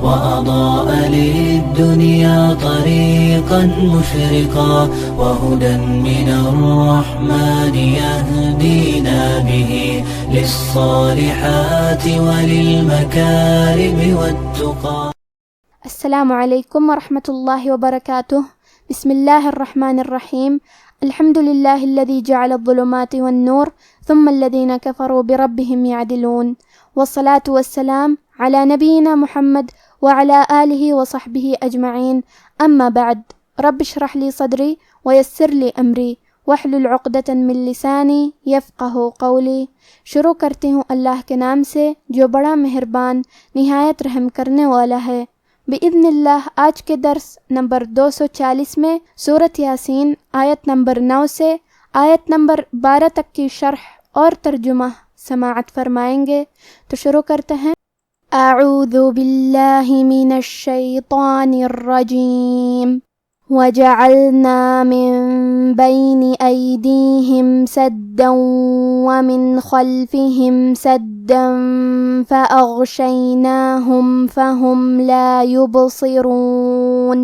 وأضاء للدنيا طريقا مشرقا وهدى من الرحمن يهدينا به للصالحات وللمكارم والتقى. السلام علیکم ورحمۃ اللہ وبرکاتہ. بسم اللہ الرحمن الرحیم. الحمد للہ الذی جعل الظلمات والنور ثم الذین کفروا بربهم يعدلون والصلاة والسلام على نبینا محمد وعلى آلہ وصحبہ اجمعین. اما بعد، رب اشرح لی صدری ویسر لی امری واحلل عقدۃ من لسانی یفقہوا قولی. شروع کرتی ہوں اللہ کے نام سے جو بڑا مہربان نہایت رحم کرنے والا ہے. بإذن اللہ آج کے درس نمبر 240 میں سورۃ یاسین آیت نمبر 9 سے آیت نمبر 12 تک کی شرح اور ترجمہ سماعت فرمائیں گے. تو شروع کرتے ہیں. اعوذ باللہ من الشیطان الرجیم. وجعلنا من بين أيديهم سدا ومن خلفهم سدا فأغشيناهم فهم لا يبصرون.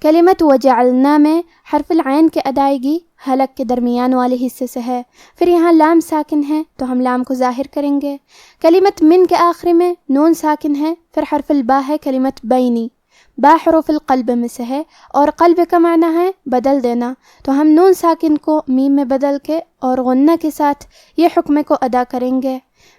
کلمت وجعلنا میں حرف العین کے ادائیگی حلق کے درمیان والے حصے سے ہے. پھر یہاں لام ساکن ہے تو ہم لام کو ظاہر کریں گے. کلمت من کے آخری میں نون ساکن ہے. پھر حرف البا ہے کلمت بینی. با حروف القلب میں سے ہے اور قلب کا معنی ہے بدل دینا، تو ہم نون ساکن کو میم میں بدل کے اور غنہ کے ساتھ یہ حکم کو ادا کریں گے.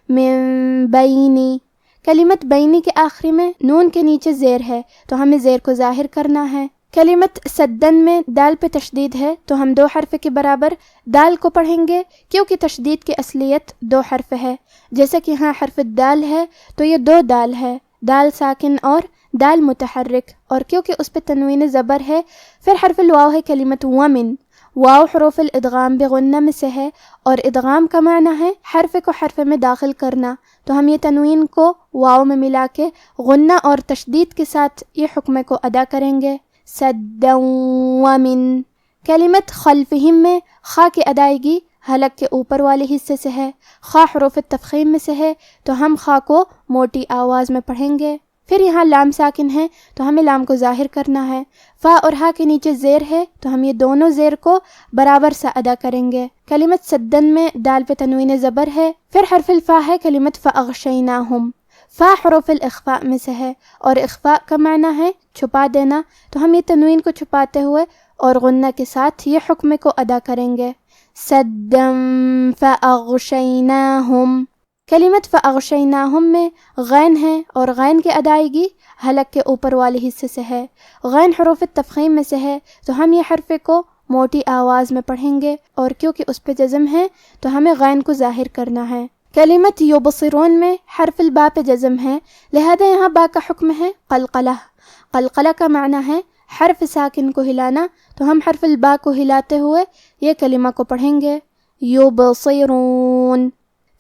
من بینی، کلمت بینی کے آخری میں نون کے نیچے زیر ہے تو ہمیں زیر کو ظاہر کرنا ہے. کلمت سدن میں دال پہ تشدید ہے تو ہم 2 حرف کے برابر دال کو پڑھیں گے کیونکہ تشدید کی اصلیت 2 حرف ہے. جیسے کہ یہاں حرف دال ہے تو یہ 2 دال ہے، دال ساکن اور دال متحرک، اور کیونکہ اس پہ تنوین زبر ہے. پھر حرف الواو ہے کلمت ومن. واو حروف الادغام بغنہ میں سے ہے اور ادغام کا معنی ہے حرف کو حرف میں داخل کرنا، تو ہم یہ تنوین کو واو میں ملا کے غنہ اور تشدید کے ساتھ یہ حکم کو ادا کریں گے. سدا ومن. کلمت خلفہم میں خا کی ادائیگی حلق کے اوپر والے حصے سے ہے. خا حروف التفخیم میں سے ہے تو ہم خا کو موٹی آواز میں پڑھیں گے. پھر یہاں لام ساکن ہے تو ہمیں لام کو ظاہر کرنا ہے. فا اور ہا کے نیچے زیر ہے تو ہم یہ دونوں زیر کو برابر سا ادا کریں گے. کلمت سدن میں دال پہ تنوین زبر ہے. پھر حرف الفا ہے کلمت فاغشیناہم. فا حروف الاخفاء میں سے ہے اور اخفاء کا معنی ہے چھپا دینا، تو ہم یہ تنوین کو چھپاتے ہوئے اور غنہ کے ساتھ یہ حکم کو ادا کریں گے. سدن فاغشیناہم. کلمت فاغشیناہم میں غین ہے اور غین کی ادائیگی حلق کے اوپر والے حصے سے ہے. غین حروف التفخیم میں سے ہے تو ہم یہ حرف کو موٹی آواز میں پڑھیں گے اور کیونکہ اس پہ جزم ہے تو ہمیں غین کو ظاہر کرنا ہے. کلمت یبصرون میں حرف البا پہ جزم ہے، لہذا یہاں با کا حکم ہے قلقلہ. قلقلہ کا معنی ہے حرف ساکن کو ہلانا، تو ہم حرف البا کو ہلاتے ہوئے یہ کلمہ کو پڑھیں گے. یبصرون.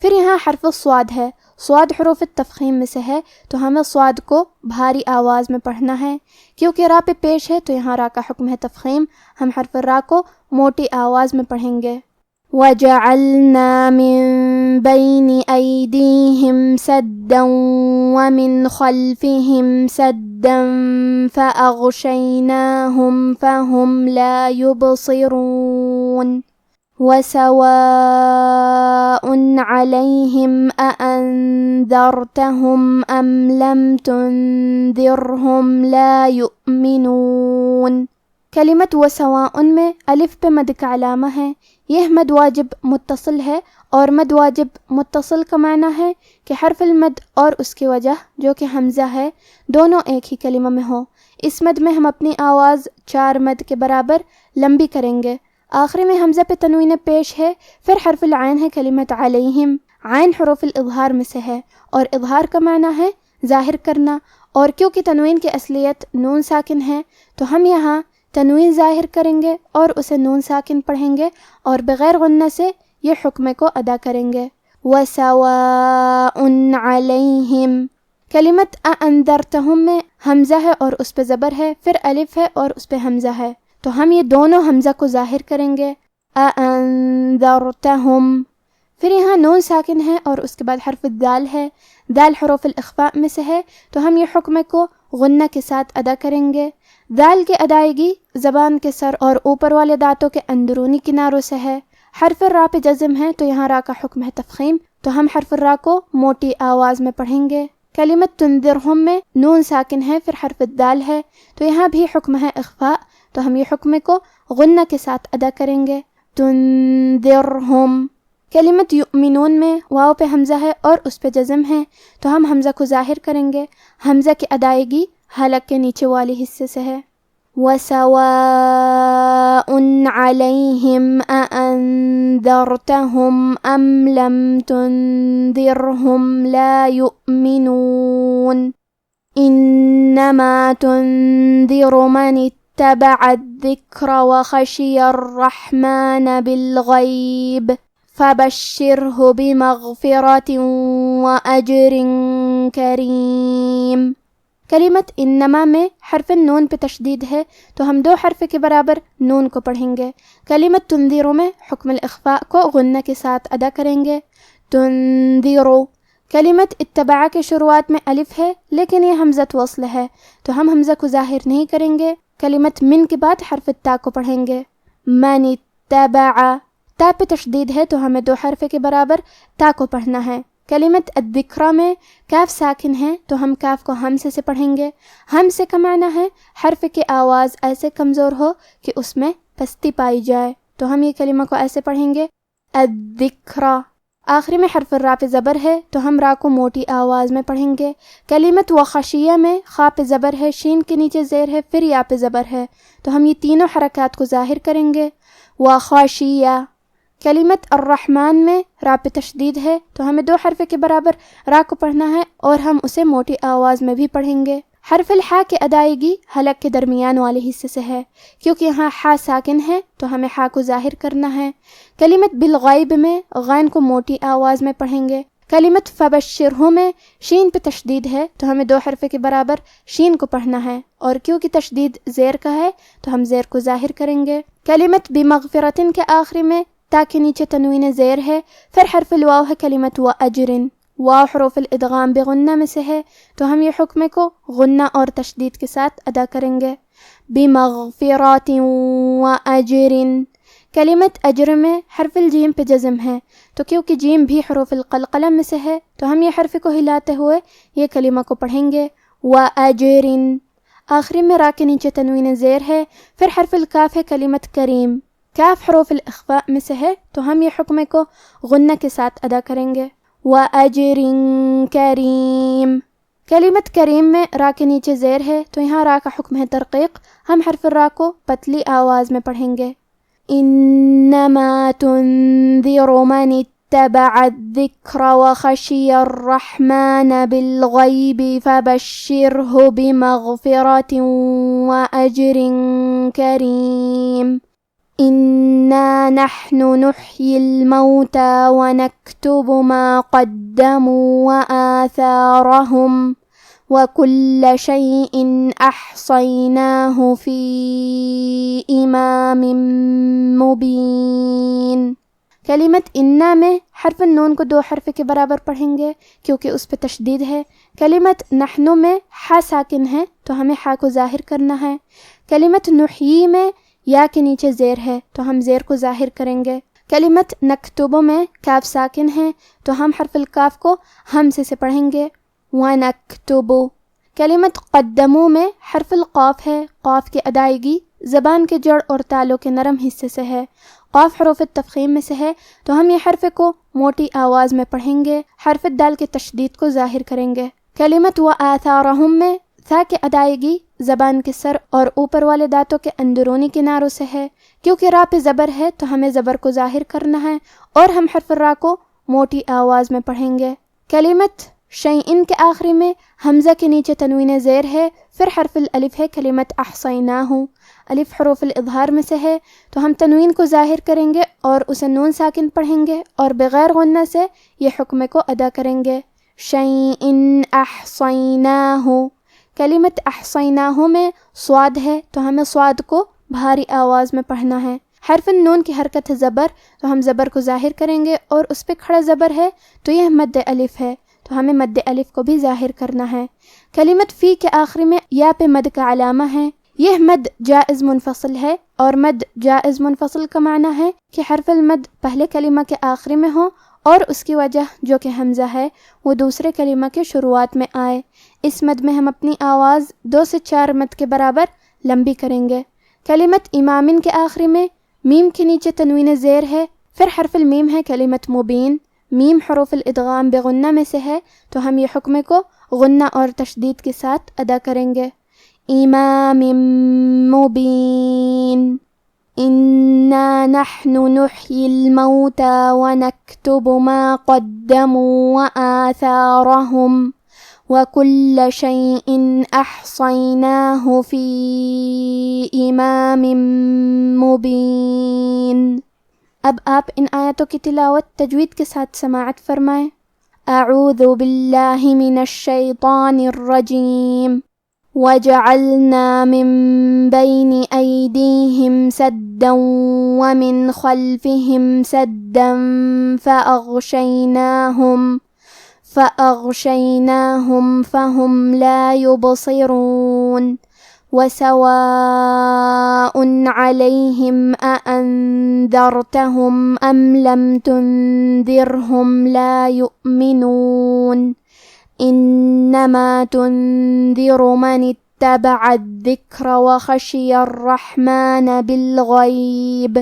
پھر یہاں حرف الصاد ہے. صاد حروف التفخیم میں سے ہے تو ہمیں صاد کو بھاری آواز میں پڑھنا ہے. کیونکہ را پہ پیش ہے تو یہاں را کا حکم ہے تفخیم، ہم حرف را کو موٹی آواز میں پڑھیں گے. وَجَعَلْنَا مِن بَيْنِ أَيْدِيهِمْ سَدًّا وَمِنْ خَلْفِهِمْ سَدًّا فَأَغْشَيْنَاهُمْ فَهُمْ لَا يُبْصِرُونَ. وَسَوَاءٌ عَلَيْهِمْ أَأَنذَرْتَهُمْ أَمْ لَمْ تُنذِرْهُمْ لَا يُؤْمِنُونَ. کلمت وسواء میں الف پہ مد کا علامہ ہے. یہ مد واجب متصل ہے اور مد واجب متصل کا معنی ہے کہ حرف المد اور اس کی وجہ جو کہ حمزہ ہے دونوں ایک ہی کلمہ میں ہوں. اس مد میں ہم اپنی آواز 4 مد کے برابر لمبی کریں گے. آخری میں حمزہ پہ تنوین پیش ہے. پھر حرف العین ہے کلمت علیہم. عین حروف الاظہار میں سے ہے اور اظہار کا معنی ہے ظاہر کرنا، اور کیونکہ تنوین کی اصلیت نون ساکن ہے تو ہم یہاں تنوین ظاہر کریں گے اور اسے نون ساکن پڑھیں گے اور بغیر غنہ سے یہ حکم کو ادا کریں گے. وَسَوَاءٌ عَلَيْهِمْ. کلمت اَأَنذَرْتَهُمْ میں حمزہ ہے اور اس پہ زبر ہے، پھر الف ہے اور اس پہ حمزہ ہے، تو ہم یہ دونوں حمزہ کو ظاہر کریں گے. اَأَنذَرْتَهُمْ. پھر یہاں نون ساکن ہے اور اس کے بعد حرف دال ہے، دال حروف الاخفاء میں سے ہے تو ہم یہ حکم کو غنہ کے ساتھ ادا کریں گے۔ دال کی ادائیگی زبان کے سر اور اوپر والے دانتوں کے اندرونی کناروں سے ہے۔ حرف را پہ جزم ہے تو یہاں را کا حکم ہے تفخیم، تو ہم حرف را کو موٹی آواز میں پڑھیں گے۔ کلمت تنذرہم میں نون ساکن ہے، پھر حرف دال ہے تو یہاں بھی حکم ہے اخفاء، تو ہم یہ حکم کو غنہ کے ساتھ ادا کریں گے، تنذرہم۔ کلمت یؤمنون میں واو پہ حمزہ ہے اور اس پہ جزم ہے تو ہم حمزہ کو ظاہر کریں گے۔ حمزہ کی ادائیگی حلق کے نیچے والی حصے سے ہے۔ وَسَوَاءٌ عَلَيْهِمْ أَأَنذَرْتَهُمْ أَمْ لَمْ تُنذِرْهُمْ لَا يُؤْمِنُونَ إِنَّمَا تُنذِرُ مَنِ اتَّبَعَ الذِّكْرَ وَخَشِيَ الرَّحْمَنَ بِالْغَيْبِ فَبَشِّرْهُ بِمَغْفِرَةٍ وَأَجْرٍ كَرِيمٍ۔ کلمت انما میں حرف نون پہ تشدید ہے تو ہم 2 حرف کے برابر نون کو پڑھیں گے۔ کلمت تنذیرو میں حکم الاخفاء کو غنہ کے ساتھ ادا کریں گے، تنذیرو۔ کلمت اتباع کے شروعات میں الف ہے لیکن یہ حمزۃ وصل ہے تو ہم حمزہ کو ظاہر نہیں کریں گے۔ کلمت من کے بعد حرف تا کو پڑھیں گے، من اتبع۔ تا پہ تشدید ہے تو ہمیں 2 حرف کے برابر تا کو پڑھنا ہے۔ کلمت الذکرہ میں کاف ساکن ہے تو ہم کاف کو ہمزے سے پڑھیں گے۔ ہمزے کا معنی ہے حرف کی آواز ایسے کمزور ہو کہ اس میں پستی پائی جائے، تو ہم یہ کلمہ کو ایسے پڑھیں گے، الذکرہ۔ آخری میں حرف را پہ زبر ہے تو ہم را کو موٹی آواز میں پڑھیں گے۔ کلمت وخشیہ میں خا پہ زبر ہے، شین کے نیچے زیر ہے، پھر یا پہ زبر ہے تو ہم یہ تینوں حرکات کو ظاہر کریں گے، وخشیہ۔ کلمت الرحمن میں را پہ تشدید ہے تو ہمیں 2 حرف کے برابر را کو پڑھنا ہے اور ہم اسے موٹی آواز میں بھی پڑھیں گے۔ حرف الحا کی ادائیگی حلق کے درمیان والے حصے سے ہے، کیونکہ یہاں حا ساکن ہے تو ہمیں حا کو ظاہر کرنا ہے۔ کلمت بالغیب میں غین کو موٹی آواز میں پڑھیں گے۔ کلمت فبشرہ میں شین پہ تشدید ہے تو ہمیں 2 حرف کے برابر شین کو پڑھنا ہے، اور کیونکہ تشدید زیر کا ہے تو ہم زیر کو ظاہر کریں گے۔ کلمت بمغفرتن کے آخری میں تا کے نیچے تنوین زیر ہے، پھر حرف الواو ہے کلمت وَأَجْرٍ۔ واو حروف الادغام بغنہ میں سے ہے تو ہم یہ حکم کو غنہ اور تشدید کے ساتھ ادا کریں گے، بِمَغْفِرَةٍ وَأَجْرٍ۔ کلمت اجر میں حرف الجیم پہ جزم ہے تو کیونکہ جیم بھی حروف القلقلہ میں سے ہے تو ہم یہ حرف کو ہلاتے ہوئے یہ کلمہ کو پڑھیں گے، وَأَجْرٍ۔ آخری میں را کے نیچے تنوین زیر ہے، پھر حرف الکاف ہے کلمت کریم۔ کاف حروف الاخفاء میں سے ہے تو ہم یہ حکم کو غنہ کے ساتھ ادا کریں گے، وَأَجْرٍ كَرِيمٍ۔ کلمت کریم میں را کے نیچے زیر ہے تو یہاں را کا حکم ہے ترقیق، ہم حرف را کو پتلی آواز میں پڑھیں گے، إِنَّمَا تُنذِرُ مَنِ اتَّبَعَ الذِّكْرَ وَخَشِيَ الرَّحْمَنَ بِالْغَيْبِ فَبَشِّرْهُ بِمَغْفِرَةٍ وَأَجْرٍ كَرِيمٍ۔ إِنَّا نَحْنُ نُحْيِي الْمَوْتَى وَنَكْتُبُ مَا قَدَّمُوا وَآثَارَهُمْ وَكُلَّ شَيْءٍ أَحْصَيْنَاهُ فِي إِمَامٍ مُبِينٍ۔ کلمت انا میں حرف النون کو 2 حرف کے برابر پڑھیں گے کیونکہ اس پہ تشدید ہے۔ کلمت نحنو میں حا ساکن ہے تو ہمیں حا کو ظاہر کرنا ہے۔ کلمت نحیی میں یا کے نیچے زیر ہے تو ہم زیر کو ظاہر کریں گے۔ کلمت نکتبو میں کاف ساکن ہے تو ہم حرف الکاف کو ہمزے سے پڑھیں گے، وَنَكْتُبُ۔ کلمت قدمو میں حرف القاف ہے، قاف کی ادائیگی زبان کے جڑ اور تالوں کے نرم حصے سے ہے، قاف حروف التفخیم میں سے ہے تو ہم یہ حرف کو موٹی آواز میں پڑھیں گے، حرف الدال کے تشدید کو ظاہر کریں گے۔ کلمت وَآثَارَهُمْ میں ثا کی ادائیگی زبان کے سر اور اوپر والے دانتوں کے اندرونی کناروں سے ہے، کیونکہ را پہ زبر ہے تو ہمیں زبر کو ظاہر کرنا ہے اور ہم حرف را کو موٹی آواز میں پڑھیں گے۔ کلمت شیئن کے آخری میں حمزہ کے نیچے تنوین زیر ہے، پھر حرف الالف ہے کلمت احصیناہ، الف حروف الاظہار میں سے ہے تو ہم تنوین کو ظاہر کریں گے اور اسے نون ساکن پڑھیں گے اور بغیر غنہ سے یہ حکم کو ادا کریں گے، شیئن احصیناہ۔ کلمت احصیناہ میں صاد ہے تو ہمیں صاد کو بھاری آواز میں پڑھنا ہے۔ حرف النون کی حرکت ہے زبر، تو ہم زبر کو ظاہر کریں گے، اور اس پہ کھڑا زبر ہے تو یہ مد الف ہے، تو ہمیں مد الف کو بھی ظاہر کرنا ہے۔ کلمت فی کے آخری میں یا پہ مد کا علامہ ہے، یہ مد جائز منفصل ہے، اور مد جائز منفصل کا معنی ہے کہ حرف المد پہلے کلمہ کے آخری میں ہو اور اس کی وجہ جو کہ حمزہ ہے وہ دوسرے کلمہ کے شروعات میں آئے۔ اس مد میں ہم اپنی آواز 2 سے 4 مد کے برابر لمبی کریں گے۔ کلمت امامن کے آخری میں میم کے نیچے تنوین زیر ہے، پھر حرف المیم ہے کلمت مبین، میم حروف الادغام بغنہ میں سے ہے، تو ہم یہ حکم کو غنہ اور تشدید کے ساتھ ادا کریں گے۔ امام مبین، انا نحن نحيي الموتى ونكتب ما قدموا وآثارهم وكل شيء أحصيناه في إمام مبين۔ اب آپ ان آیتوں کی تلاوت تجوید کے ساتھ سماعت فرمائیں۔ اعوذ باللہ من الشیطان الرجیم، وَجَعَلْنَا مِن بَيْنِ أَيْدِيهِمْ سَدًّا وَمِنْ خَلْفِهِمْ سَدًّا فَأَغْشَيْنَاهُمْ فَهُمْ لَا يُبْصِرُونَ وَسَوَاءٌ عَلَيْهِمْ أَأَنذَرْتَهُمْ أَمْ لَمْ تُنذِرْهُمْ لَا يُؤْمِنُونَ إنما تنذر من اتبع الذكر وخشي الرحمن بالغيب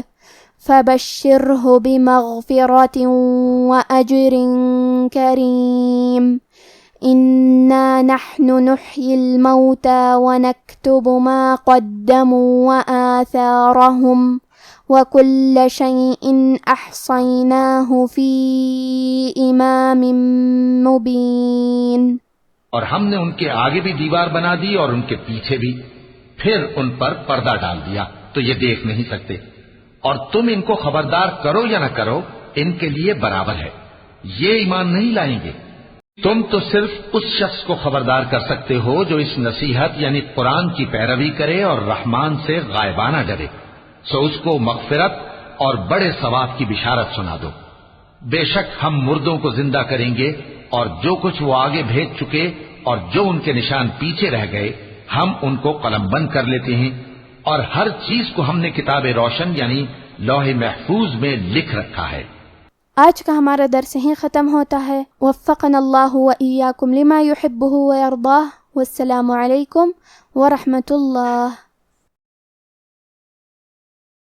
فبشره بمغفرة وأجر كريم إنا نحن نحيي الموتى ونكتب ما قدموا وآثارهم وَكُلَّ شَيْءٍ أَحْصَيْنَاهُ فِي إِمَامٍ مُبِينٍ۔ اور ہم نے ان کے آگے بھی دیوار بنا دی اور ان کے پیچھے بھی، پھر ان پر پردہ ڈال دیا تو یہ دیکھ نہیں سکتے، اور تم ان کو خبردار کرو یا نہ کرو ان کے لیے برابر ہے، یہ ایمان نہیں لائیں گے۔ تم تو صرف اس شخص کو خبردار کر سکتے ہو جو اس نصیحت یعنی قرآن کی پیروی کرے اور رحمان سے غائبانہ ڈرے، سو اس کو مغفرت اور بڑے ثواب کی بشارت سنا دو۔ بے شک ہم مردوں کو زندہ کریں گے، اور جو کچھ وہ آگے بھیج چکے اور جو ان کے نشان پیچھے رہ گئے ہم ان کو قلم بند کر لیتے ہیں، اور ہر چیز کو ہم نے کتاب روشن یعنی لوح محفوظ میں لکھ رکھا ہے۔ آج کا ہمارا درس یہیں ختم ہوتا ہے۔ وفقنا اللہ وإیاکم لما یحبہ ویرضاہ، والسلام علیکم ورحمۃ اللہ۔